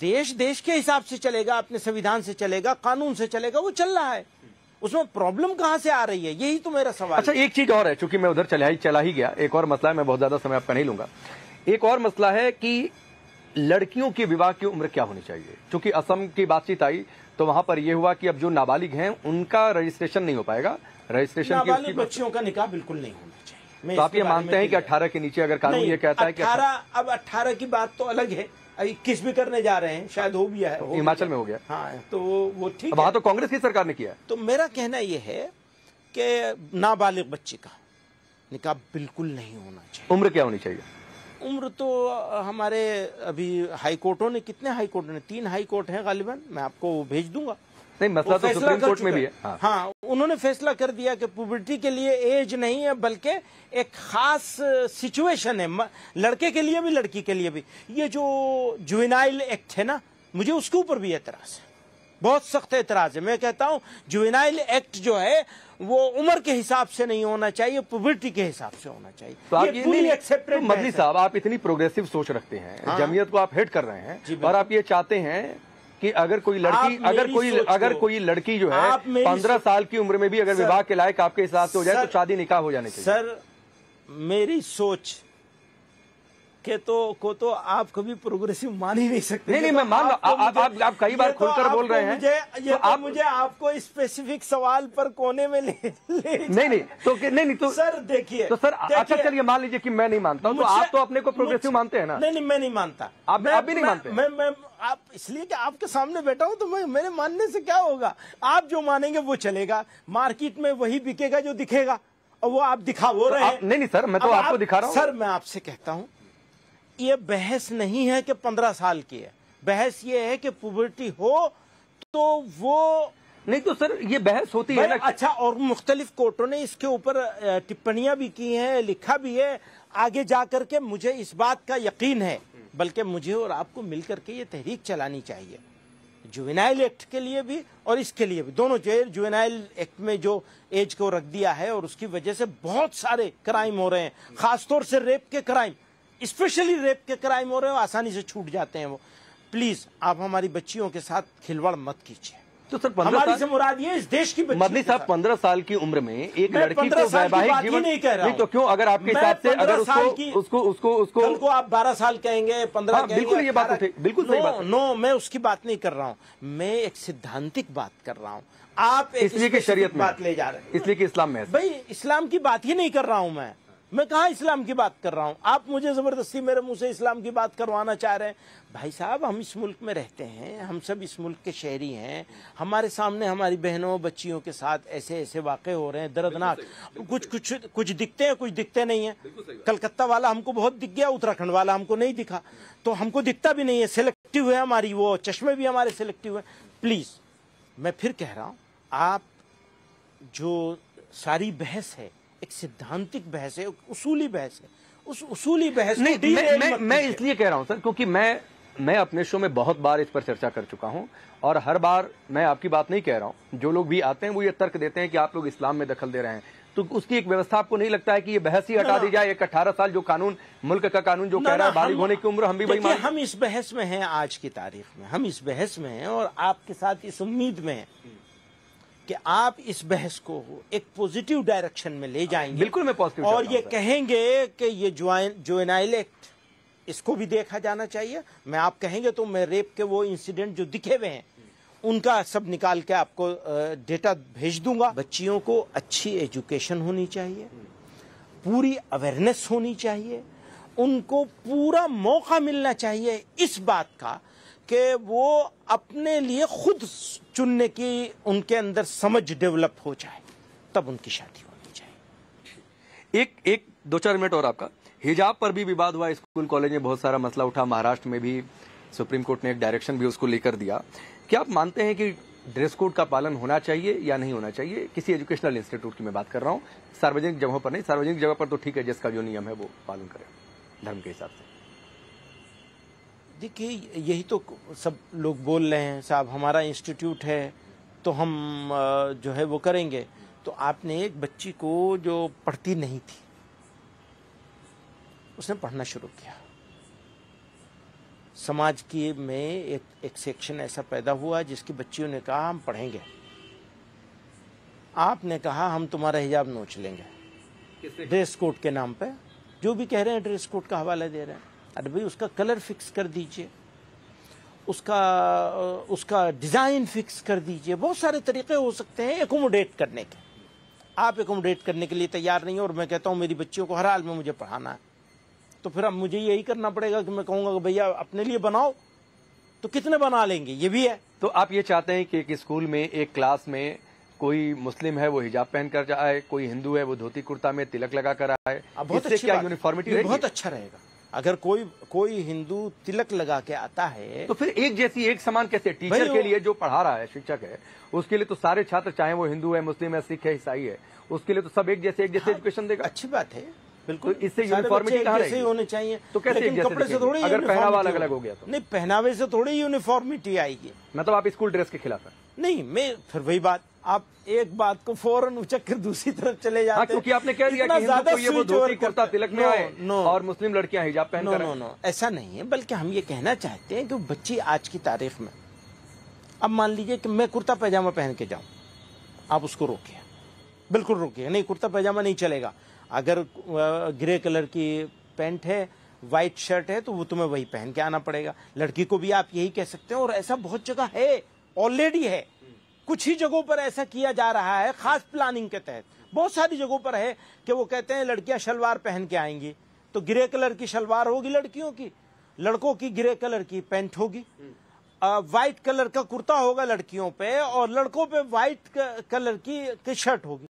देश के हिसाब से चलेगा, अपने संविधान से चलेगा, कानून से चलेगा, वो चल रहा है। उसमें प्रॉब्लम कहां से आ रही है, यही तो मेरा सवाल। अच्छा, एक चीज और है, चूंकि मैं उधर चला ही गया, एक और मसला है, मैं बहुत ज्यादा समय आपका नहीं लूंगा। एक और मसला है कि लड़कियों की विवाह की उम्र क्या होनी चाहिए। चूंकि असम की बातचीत आई तो वहां पर यह हुआ कि अब जो नाबालिग हैं उनका रजिस्ट्रेशन नहीं हो पाएगा। रजिस्ट्रेशन नाबालिग बच्चियों का निकाह बिल्कुल नहीं होना चाहिए। तो आप ये मानते हैं कि 18 के नीचे अगर कानून ये कहता है कि 18 की बात तो अलग है, 21 भी करने जा रहे हैं, शायद हो भी है, हिमाचल में हो गया। हाँ, तो वो ठीक है। वहां तो कांग्रेस की सरकार ने किया। तो मेरा कहना यह है कि नाबालिग बच्ची का निकाह बिल्कुल नहीं होना चाहिए। उम्र क्या होनी चाहिए? उम्र तो हमारे अभी हाई कोर्टों ने, कितने हाई कोर्ट ने, 3 हाई कोर्ट हैं गालिबन, मैं आपको भेज दूंगा। नहीं, मसला तो सुप्रीम कोर्ट में भी है। हाँ, उन्होंने फैसला कर दिया कि पुबर्टी के लिए एज नहीं है, बल्कि एक खास सिचुएशन है, लड़के के लिए भी लड़की के लिए भी। ये जो जुवेनाइल एक्ट है ना, मुझे उसके ऊपर भी एतराज है, बहुत सख्त एतराज है। मैं कहता हूं जुवेनाइल एक्ट जो है वो उम्र के हिसाब से नहीं होना चाहिए, पुबर्टी के हिसाब से होना चाहिए। तो आप ये नहीं एक्सेप्टेड। तो मदनी साहब, आप इतनी प्रोग्रेसिव सोच रखते हैं, हाँ? जमीयत को आप हेट कर रहे हैं और आप ये चाहते हैं कि अगर कोई लड़की अगर कोई लड़की जो है 15 साल की उम्र में भी अगर विवाह के लायक आपके हिसाब से हो जाए तो शादी निकाह हो जाने चाहिए। सर, मेरी सोच के को तो आप कभी प्रोग्रेसिव मान ही नहीं सकते। नहीं, मैं मान रहा। आप कई बार खुलकर बोल रहे हैं। मुझे आपको स्पेसिफिक सवाल पर कोने में ले नहीं तो सर देखिए, तो सर अच्छा चलिए मान लीजिए कि मैं नहीं मानता हूं, तो आप तो अपने को प्रोग्रेसिव मानते हैं ना? नहीं, मैं नहीं मानता। आप भी नहीं मानते? मैं आप इसलिए कि आपके सामने बैठा हूं, तो मेरे मानने से क्या होगा? आप जो मानेंगे वो चलेगा, मार्केट में वही बिकेगा जो दिखेगा, और वो आप दिखा वो रहे हैं। नहीं सर, मैं तो आपको दिखा रहा हूं। सर, मैं आपसे कहता हूं, ये बहस नहीं है कि 15 साल की है, बहस ये है कि पुबर्टी हो तो वो नहीं। तो सर ये बहस होती है ना। अच्छा, और मुख्तलिफ कोर्टों ने इसके ऊपर टिप्पणियां भी की हैं, लिखा भी है। आगे जाकर के मुझे इस बात का यकीन है, बल्कि मुझे और आपको मिलकर के ये तहरीक चलानी चाहिए, जुवेनाइल एक्ट के लिए भी और इसके लिए भी, दोनों। जुवेनाइल एक्ट में जो एज को रख दिया है और उसकी वजह से बहुत सारे क्राइम हो रहे हैं, खासतौर से रेप के क्राइम, स्पेशली रेप के क्राइम हो रहे हैं, आसानी से छूट जाते हैं वो। प्लीज आप हमारी बच्चियों के साथ खिलवाड़ मत कीजिए। तो सर हमारी से मुराद ये इस देश की मदनी साहब, 15 साल की उम्र में एक लड़की को वैवाहिक जीवन नहीं कह रहा नहीं, तो क्यों अगर आपके हिसाब से अगर उसको कल को आप 12 साल कहेंगे, 15 कहेंगे, बिल्कुल ये बात बिल्कुल सही बात है। नो, मैं उसकी बात नहीं कर रहा हूँ, मैं एक सिद्धांतिक बात कर रहा हूँ। आप इसलिए कि शरीयत में बात ले जा रहे हैं, इसलिए कि इस्लाम में। भाई इस्लाम की बात ही नहीं कर रहा हूँ मैं कहाँ इस्लाम की बात कर रहा हूँ? आप मुझे जबरदस्ती मेरे मुंह से इस्लाम की बात करवाना चाह रहे हैं। भाई साहब, हम इस मुल्क में रहते हैं, हम सब इस मुल्क के शहरी हैं, हमारे सामने हमारी बहनों बच्चियों के साथ ऐसे ऐसे वाक़े हो रहे हैं दर्दनाक। कुछ दिखते हैं, कुछ दिखते नहीं है। कलकत्ता वाला हमको बहुत दिख गया, उत्तराखंड वाला हमको नहीं दिखा, तो हमको दिखता भी नहीं है। सिलेक्टिव है हमारी वो चश्मे भी हमारे सिलेक्टिव है। प्लीज मैं फिर कह रहा हूँ, आप जो सारी बहस है एक सिद्धांतिक बहस है, उसूली बहस है, उस उसूली बहस को नहीं, मैं कीजिए। इसलिए कह रहा हूं सर, क्योंकि मैं अपने शो में बहुत बार इस पर चर्चा कर चुका हूं और हर बार मैं आपकी बात नहीं कह रहा हूं। जो लोग भी आते हैं वो ये तर्क देते हैं कि आप लोग इस्लाम में दखल दे रहे हैं, तो उसकी एक व्यवस्था आपको नहीं लगता है कि ये बहस ही हटा दी जाए? एक 18 साल जो कानून, मुल्क का कानून जो कह रहा है बालिग होने की उम्र, हम भी वही देखिए, हम इस बहस में हैं, आज की तारीख में हम इस बहस में हैं और आपके साथ इस उम्मीद में हैं कि आप इस बहस को एक पॉजिटिव डायरेक्शन में ले जाएंगे। बिल्कुल मैं पॉजिटिव और ये कहेंगे कि ये जुवेनाइल एक्ट, इसको भी देखा जाना चाहिए। मैं आप कहेंगे तो मैं रेप के वो इंसिडेंट जो दिखे हुए हैं उनका सब निकाल के आपको डेटा भेज दूंगा। बच्चियों को अच्छी एजुकेशन होनी चाहिए, पूरी अवेयरनेस होनी चाहिए, उनको पूरा मौका मिलना चाहिए इस बात का कि वो अपने लिए खुद चुनने की उनके अंदर समझ डेवलप हो जाए, तब उनकी शादी होनी चाहिए। एक 2-4 मिनट और आपका। हिजाब पर भी विवाद हुआ, स्कूल कॉलेज में बहुत सारा मसला उठा, महाराष्ट्र में भी सुप्रीम कोर्ट ने एक डायरेक्शन भी उसको लेकर दिया। क्या आप मानते हैं कि ड्रेस कोड का पालन होना चाहिए या नहीं होना चाहिए? किसी एजुकेशनल इंस्टीट्यूट की मैं बात कर रहा हूं, सार्वजनिक जगहों पर नहीं। सार्वजनिक जगह पर तो ठीक है, जिसका जो नियम है वो पालन करें धर्म के हिसाब से। देखिए, यही तो सब लोग बोल रहे हैं, साहब हमारा इंस्टीट्यूट है तो हम जो है वो करेंगे। तो आपने एक बच्ची को जो पढ़ती नहीं थी, उसने पढ़ना शुरू किया, समाज की में एक सेक्शन ऐसा पैदा हुआ जिसकी बच्चियों ने कहा हम पढ़ेंगे। आपने कहा हम तुम्हारा हिजाब नोच लेंगे ड्रेस कोड के नाम पे। जो भी कह रहे हैं ड्रेस कोड का हवाला दे रहे हैं। अरे भाई, उसका कलर फिक्स कर दीजिए, उसका डिजाइन फिक्स कर दीजिए। बहुत सारे तरीके हो सकते हैं एकोमोडेट करने के। आप एकोमोडेट करने के लिए तैयार नहीं हो और मैं कहता हूं मेरी बच्चियों को हर हाल में मुझे पढ़ाना है, तो फिर अब मुझे यही करना पड़ेगा कि मैं कहूंगा कि भैया अपने लिए बनाओ, तो कितने बना लेंगे? ये भी है। तो आप ये चाहते हैं कि एक स्कूल में, एक क्लास में कोई मुस्लिम है वो हिजाब पहन कर जाए, कोई हिंदू है वो धोती कुर्ता में तिलक लगा कर आए, इससे क्या यूनिफॉर्मिटी रहेगी? बहुत अच्छा रहेगा। अगर कोई हिंदू तिलक लगा के आता है तो फिर एक जैसी, एक समान कैसे? टीचर के लिए जो पढ़ा रहा है, शिक्षक है, उसके लिए तो सारे छात्र, चाहे वो हिंदू है, मुस्लिम है, सिख है, ईसाई है, उसके लिए तो सब एक जैसे एजुकेशन देगा। अच्छी बात है, बिल्कुल। तो इससे यूनिफॉर्मिटी कहां रहेगी? होने चाहिए। तो कैसे कपड़े से थोड़ी, अगर पहनावा अलग अलग हो गया तो? नहीं, पहनावे से थोड़ी यूनिफॉर्मिटी आएगी। मतलब आप स्कूल ड्रेस के खिलाफ हैं? नहीं, मैं फिर वही बात, आप एक बात को फौरन उचक कर दूसरी तरफ चले जाते हैं। क्योंकि आपने कह दिया कि हिंदू को ये वो धोती कुर्ता तिलक में आए और मुस्लिम लड़कियां हिजाब पहन कर आए। नो, ऐसा नहीं है। बल्कि हम ये कहना चाहते हैं कि बच्ची आज की तारीख में, अब मान लीजिए कि मैं कुर्ता पैजामा पहन के जाऊं, आप उसको रोकिए, बिल्कुल रोकिए। नहीं, कुर्ता पैजामा नहीं चलेगा। अगर ग्रे कलर की पैंट है, व्हाइट शर्ट है, तो वो तुम्हें वही पहन के आना पड़ेगा। लड़की को भी आप यही कह सकते हैं, और ऐसा बहुत जगह है, ऑलरेडी है। कुछ ही जगहों पर ऐसा किया जा रहा है, खास प्लानिंग के तहत। बहुत सारी जगहों पर है कि वो कहते हैं लड़कियां शलवार पहन के आएंगी, तो ग्रे कलर की शलवार होगी लड़कियों की, लड़कों की ग्रे कलर की पैंट होगी, व्हाइट कलर का कुर्ता होगा लड़कियों पे, और लड़कों पे व्हाइट कलर की शर्ट होगी।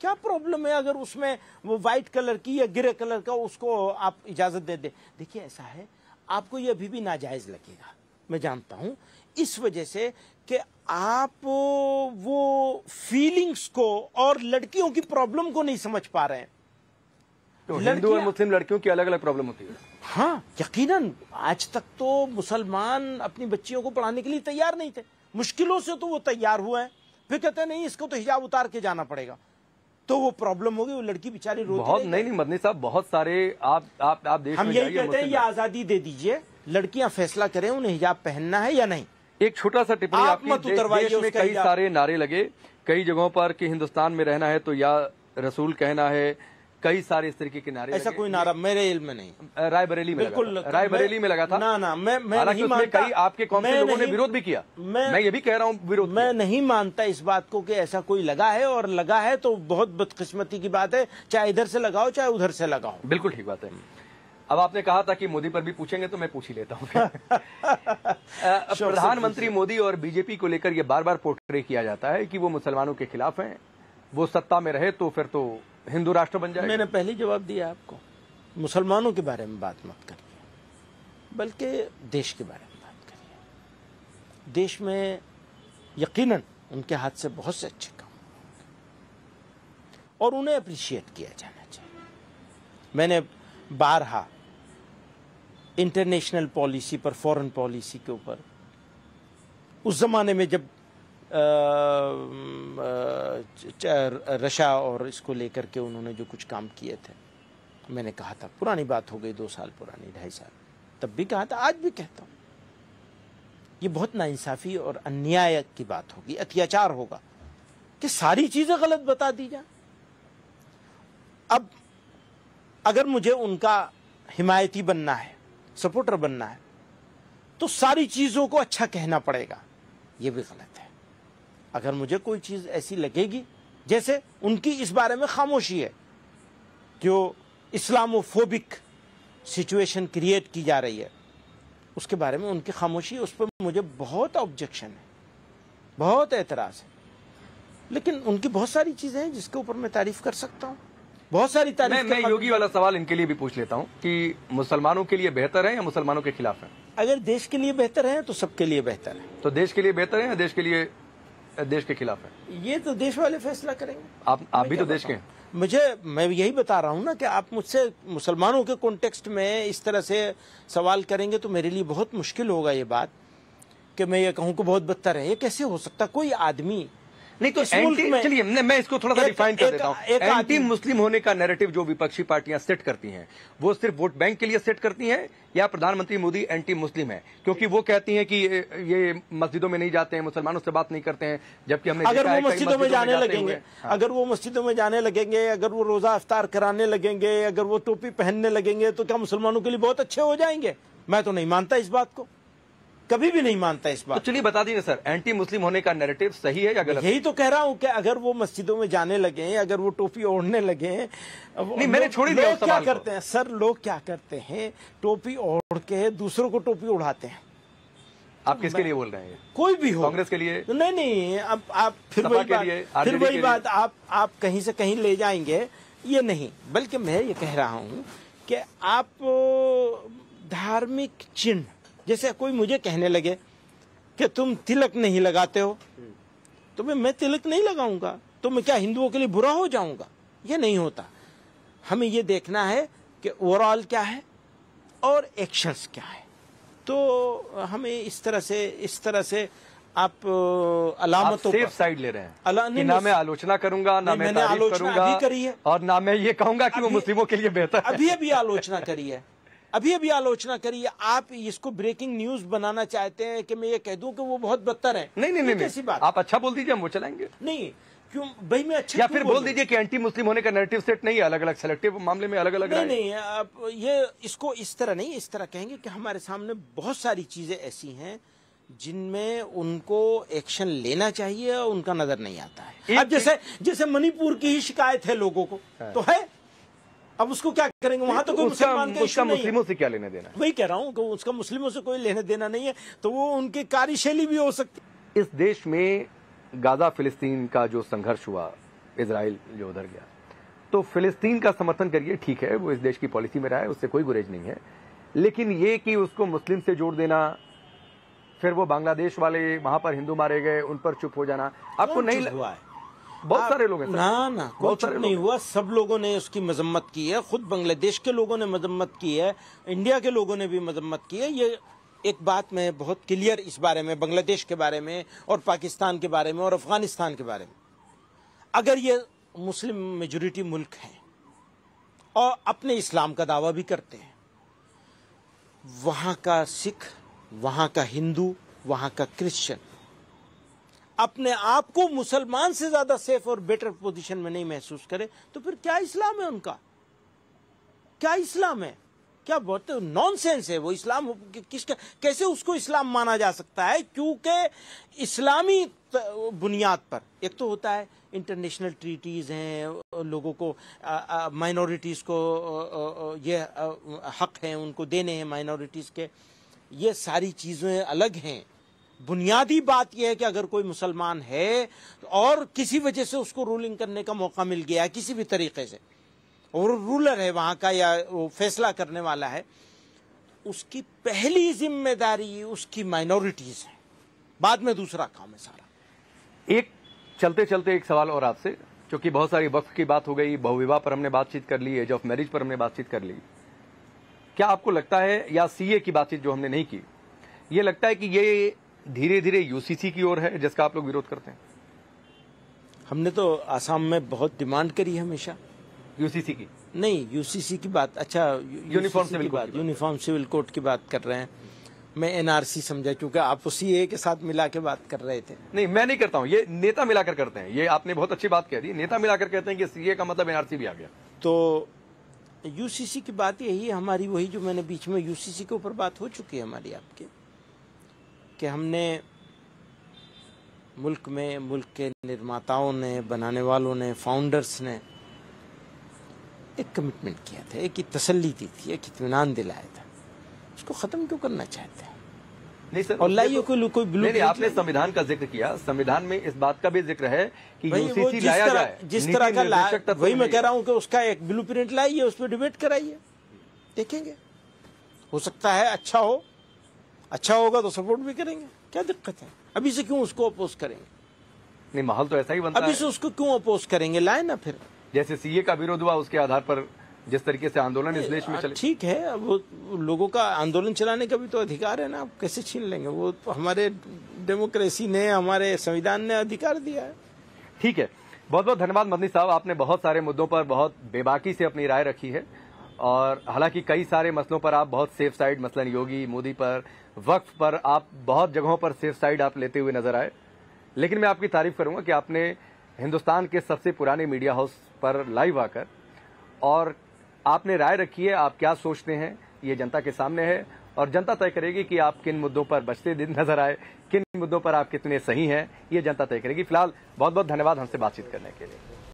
क्या प्रॉब्लम है अगर उसमें वो व्हाइट कलर की या ग्रे कलर का उसको आप इजाजत दे दे? देखिए, ऐसा है, आपको ये अभी भी नाजायज लगेगा, मैं जानता हूं, इस वजह से कि आप वो फीलिंग्स को और लड़कियों की प्रॉब्लम को नहीं समझ पा रहे हैं। तो हिंदू और मुस्लिम लड़कियों की अलग अलग प्रॉब्लम होती है। हाँ, यकीनन। आज तक तो मुसलमान अपनी बच्चियों को पढ़ाने के लिए तैयार नहीं थे, मुश्किलों से तो वो तैयार हुए हैं, फिर कहते हैं नहीं, इसको तो हिजाब उतार के जाना पड़ेगा, तो वो प्रॉब्लम होगी, वो लड़की बेचारी रोती बहुत। नहीं, मदनी साहब, बहुत सारे आप देश हम में यही कहते हैं, ये आजादी दे दीजिए, लड़कियां फैसला करें उन्हें हिजाब पहनना है या नहीं। एक छोटा सा टिप्पणी आपकी, देश में कई सारे नारे लगे कई जगहों पर कि हिंदुस्तान में रहना है तो या रसूल कहना है, कई सारे इस तरीके के नारे। ऐसा कोई नारा मेरे इल्म में नहीं। रायबरेली में बिल्कुल, रायबरेली में लगा था। ना, मैं नहीं मानता। कई आपके कौन से लोगों ने विरोध भी किया। मैं ये भी कह रहा हूँ विरोध, मैं नहीं मानता इस बात को कि ऐसा कोई लगा है, और लगा है तो बहुत बदकिस्मती की बात है, चाहे इधर से लगाओ चाहे उधर से लगाओ। बिल्कुल ठीक बात है। अब आपने कहा था कि मोदी पर भी पूछेंगे, तो मैं पूछ ही लेता हूँ। प्रधानमंत्री मोदी और बीजेपी को लेकर यह बार बार पोर्ट्रे किया जाता है कि वो मुसलमानों के खिलाफ हैं, वो सत्ता में रहे तो फिर तो हिंदू राष्ट्र बन जाएगा। मैंने पहले जवाब दिया आपको, मुसलमानों के बारे में बात मत करिए, बल्कि देश के बारे में बात करिए। देश में यकीनन उनके हाथ से बहुत से अच्छे काम और उन्हें अप्रिशिएट किया जाना चाहिए। मैंने बारहा इंटरनेशनल पॉलिसी पर, फॉरेन पॉलिसी के ऊपर, उस जमाने में जब रशिया और इसको लेकर के उन्होंने जो कुछ काम किए थे, मैंने कहा था, पुरानी बात हो गई, 2 साल पुरानी, 2.5 साल, तब भी कहा था, आज भी कहता हूं, ये बहुत नाइंसाफी और अन्याय की बात होगी, अत्याचार होगा कि सारी चीजें गलत बता दी जाए। अब अगर मुझे उनका हिमायती बनना है, सपोर्टर बनना है, तो सारी चीजों को अच्छा कहना पड़ेगा, ये भी गलत है। अगर मुझे कोई चीज ऐसी लगेगी, जैसे उनकी इस बारे में खामोशी है, जो इस्लामोफोबिक सिचुएशन क्रिएट की जा रही है, उसके बारे में उनकी खामोशी, उस पर मुझे बहुत ऑब्जेक्शन है, बहुत एतराज है। लेकिन उनकी बहुत सारी चीजें हैं जिसके ऊपर मैं तारीफ कर सकता हूं, बहुत सारी तारीफ। मैं योगी वाला सवाल इनके लिए भी पूछ लेता हूं कि मुसलमानों के लिए बेहतर है या मुसलमानों के खिलाफ है? अगर देश के लिए बेहतर है तो सबके लिए बेहतर है। तो देश के लिए बेहतर है या देश के खिलाफ है? ये तो देश वाले फैसला करेंगे। आप भी तो देश के हैं। मैं यही बता रहा हूं ना कि आप मुझसे मुसलमानों के कॉन्टेक्स्ट में इस तरह से सवाल करेंगे तो मेरे लिए बहुत मुश्किल होगा ये बात कि मैं ये कहूं कि बहुत बदतर है। ये कैसे हो सकता? कोई आदमी नहीं तो चलिए मैं इसको थोड़ा सा डिफाइन कर देता हूं। एंटी मुस्लिम होने का नैरेटिव जो विपक्षी पार्टियां सेट करती हैं, वो सिर्फ वोट बैंक के लिए सेट करती हैं या प्रधानमंत्री मोदी एंटी मुस्लिम है? क्योंकि वो कहती हैं कि ये मस्जिदों में नहीं जाते हैं, मुसलमानों से बात नहीं करते हैं, जबकि हमने अगर वो मस्जिदों में जाने लगेंगे, अगर वो मस्जिदों में जाने लगेंगे, अगर वो रोजा इफ्तार कराने लगेंगे, अगर वो टोपी पहनने लगेंगे, तो क्या मुसलमानों के लिए बहुत अच्छे हो जाएंगे? मैं तो नहीं मानता इस बात को, कभी भी नहीं मानता इस बात। तो चलिए बता दीजिए सर, एंटी मुस्लिम होने का नैरेटिव सही है या गलत? यही तो कह रहा हूं कि अगर वो मस्जिदों में जाने लगे, अगर वो टोपी ओढ़ने लगे, नहीं मैंने छोड़ी दिया। लोग क्या करते हैं सर, लोग क्या करते हैं, टोपी ओढ़ के दूसरों को टोपी उड़ाते हैं। आप किसके लिए बोल रहे हैं? कोई भी हो, कांग्रेस के लिए? नहीं, अब आप फिर वही बात आप कहीं से कहीं ले जाएंगे, ये नहीं। बल्कि मैं ये कह रहा हूं कि आप धार्मिक चिन्ह, जैसे कोई मुझे कहने लगे कि तुम तिलक नहीं लगाते हो, तो मैं तिलक नहीं लगाऊंगा, तो मैं क्या हिंदुओं के लिए बुरा हो जाऊंगा? ये नहीं होता। हमें ये देखना है कि ओवरऑल क्या है और एक्शंस क्या है। तो हमें इस तरह से आप अलामतों सेफ साइड ले रहे हैं कि ना मैं आलोचना करूंगा, ना मैं तारीफ करूंगा, अभी करी है, और ना मैं ये कहूंगा कि वो मुस्लिमों के लिए बेहतर है। अभी आलोचना करी है, अभी आलोचना करिए। आप इसको ब्रेकिंग न्यूज बनाना चाहते हैं कि मैं ये कह दूं कि वो बहुत बदतर है। नहीं, कैसी बात? आप अच्छा बोल दीजिए, हम वो चलाएंगे। नहीं, क्यों भाई, मैं अच्छा, या फिर बोल दीजिए कि एंटी मुस्लिम होने का नैरेटिव सेट नहीं है, अलग अलग सेलेक्टिव मामले में अलग अलग नहीं, आप ये इसको इस तरह नहीं, इस तरह कहेंगे कि हमारे सामने बहुत सारी चीजें ऐसी हैं जिनमें उनको एक्शन लेना चाहिए और उनका नजर नहीं आता है। अब जैसे मणिपुर की ही शिकायत है लोगों को, तो है, अब उसको क्या करेंगे? वहां तो कोई मुसलमान का इश्यू नहीं है। मुस्लिमों से क्या लेने देना है? वही कह रहा हूं कि उसका मुस्लिमों से कोई लेने देना नहीं है, तो वो उनकी कार्यशैली भी हो सकती है। इस देश में गाजा फिलिस्तीन का जो संघर्ष हुआ, इजराइल जो उधर गया, तो फिलिस्तीन का समर्थन करिए, ठीक है, वो इस देश की पॉलिसी में रहा है, उससे कोई गुरेज नहीं है। लेकिन ये कि उसको मुस्लिम से जोड़ देना, फिर वो बांग्लादेश वाले वहां पर हिंदू मारे गए, उन पर चुप हो जाना, आपको नहीं हुआ है? बहुत सारे लोग हैं सर। ना कोई चुप नहीं हुआ, सब लोगों ने उसकी मजम्मत की है। खुद बांग्लादेश के लोगों ने मजम्मत की है, इंडिया के लोगों ने भी मजम्मत की है। ये एक बात मैं बहुत क्लियर इस बारे में, बांग्लादेश के बारे में और पाकिस्तान के बारे में और अफगानिस्तान के बारे में, अगर ये मुस्लिम मेजोरिटी मुल्क हैं और अपने इस्लाम का दावा भी करते हैं, वहां का सिख, वहां का हिंदू, वहां का क्रिश्चियन अपने आप को मुसलमान से ज्यादा सेफ और बेटर पोजीशन में नहीं महसूस करे, तो फिर क्या इस्लाम है उनका? क्या इस्लाम है? क्या बहुत नॉनसेंस है वो इस्लाम। किसका, कैसे उसको इस्लाम माना जा सकता है? क्योंकि इस्लामी बुनियाद पर एक तो होता है इंटरनेशनल ट्रीटीज हैं, लोगों को माइनॉरिटीज को ये हक हैं उनको देने हैं माइनॉरिटीज के, ये सारी चीजें अलग हैं। बुनियादी बात यह है कि अगर कोई मुसलमान है और किसी वजह से उसको रूलिंग करने का मौका मिल गया किसी भी तरीके से, और रूलर है वहां का या वो फैसला करने वाला है, उसकी पहली जिम्मेदारी उसकी माइनॉरिटीज है, बाद में दूसरा काम है सारा। एक चलते चलते एक सवाल और आपसे, क्योंकि बहुत सारी वक्फ की बात हो गई, बहुविवाह पर हमने बातचीत कर ली, एज ऑफ मैरिज पर हमने बातचीत कर ली, क्या आपको लगता है, या सीए की बातचीत जो हमने नहीं की, ये लगता है कि ये धीरे धीरे यूसीसी की ओर है जिसका आप लोग विरोध करते हैं? हमने तो आसाम में बहुत डिमांड करी हमेशा। यूसीसी की नहीं, यूसीसी की बात, अच्छा यूनिफॉर्म UCC सिविल की कोड बात, की यूनिफॉर्म सिविल कोड की बात कर रहे हैं। मैं एनआरसी समझा, क्योंकि आप सीए के साथ मिला के बात कर रहे थे। नहीं, मैं नहीं करता हूं, ये नेता मिलाकर करते हैं। ये आपने बहुत अच्छी बात कह दी, नेता मिलाकर कहते हैं कि सीए का मतलब एनआरसी भी आ गया। तो यूसीसी की बात यही है हमारी, वही जो मैंने बीच में यूसीसी के ऊपर बात हो चुकी है हमारी आपके, कि हमने मुल्क में, मुल्क के निर्माताओं ने, बनाने वालों ने, फाउंडर्स ने एक कमिटमेंट किया था, एक तसल्ली दी थी, एक इत्मीनान दिलाया था। उसको खत्म क्यों करना चाहते हैं? नहीं सर, और लाइए कोई नहीं, आपने संविधान का जिक्र किया, संविधान में इस बात का भी जिक्र है कि यूसीसी लाया जाए, जिस तरह का वही मैं कह रहा हूं कि उसका एक ब्लूप्रिंट लाइए, उस पर डिबेट कराइए, देखेंगे, हो सकता है अच्छा हो, अच्छा होगा तो सपोर्ट भी करेंगे, क्या दिक्कत है? अभी से क्यों उसको अपोज करेंगे? नहीं, माहौल तो ऐसा ही बनता है। अभी से उसको क्यों अपोज करेंगे? लाए ना फिर। जैसे सीए का विरोध हुआ, उसके आधार पर जिस तरीके से आंदोलन इस देश में चले। ठीक है, अब वो लोगों का आंदोलन चलाने का भी तो अधिकार है ना, आप कैसे छीन लेंगे? वो तो हमारे डेमोक्रेसी ने, हमारे संविधान ने अधिकार दिया है। ठीक है, बहुत बहुत धन्यवाद मदनी साहब, आपने बहुत सारे मुद्दों पर बहुत बेबाकी से अपनी राय रखी है, और हालांकि कई सारे मसलों पर आप बहुत सेफ साइड, मसलन योगी, मोदी पर, वक्फ पर, आप बहुत जगहों पर सेफ साइड आप लेते हुए नजर आए। लेकिन मैं आपकी तारीफ करूंगा कि आपने हिंदुस्तान के सबसे पुराने मीडिया हाउस पर लाइव आकर और आपने राय रखी है, आप क्या सोचते हैं ये जनता के सामने है, और जनता तय करेगी कि आप किन मुद्दों पर बचते दिन नजर आए, किन मुद्दों पर आप कितने सही हैं, ये जनता तय करेगी। फिलहाल बहुत बहुत धन्यवाद हमसे बातचीत करने के लिए।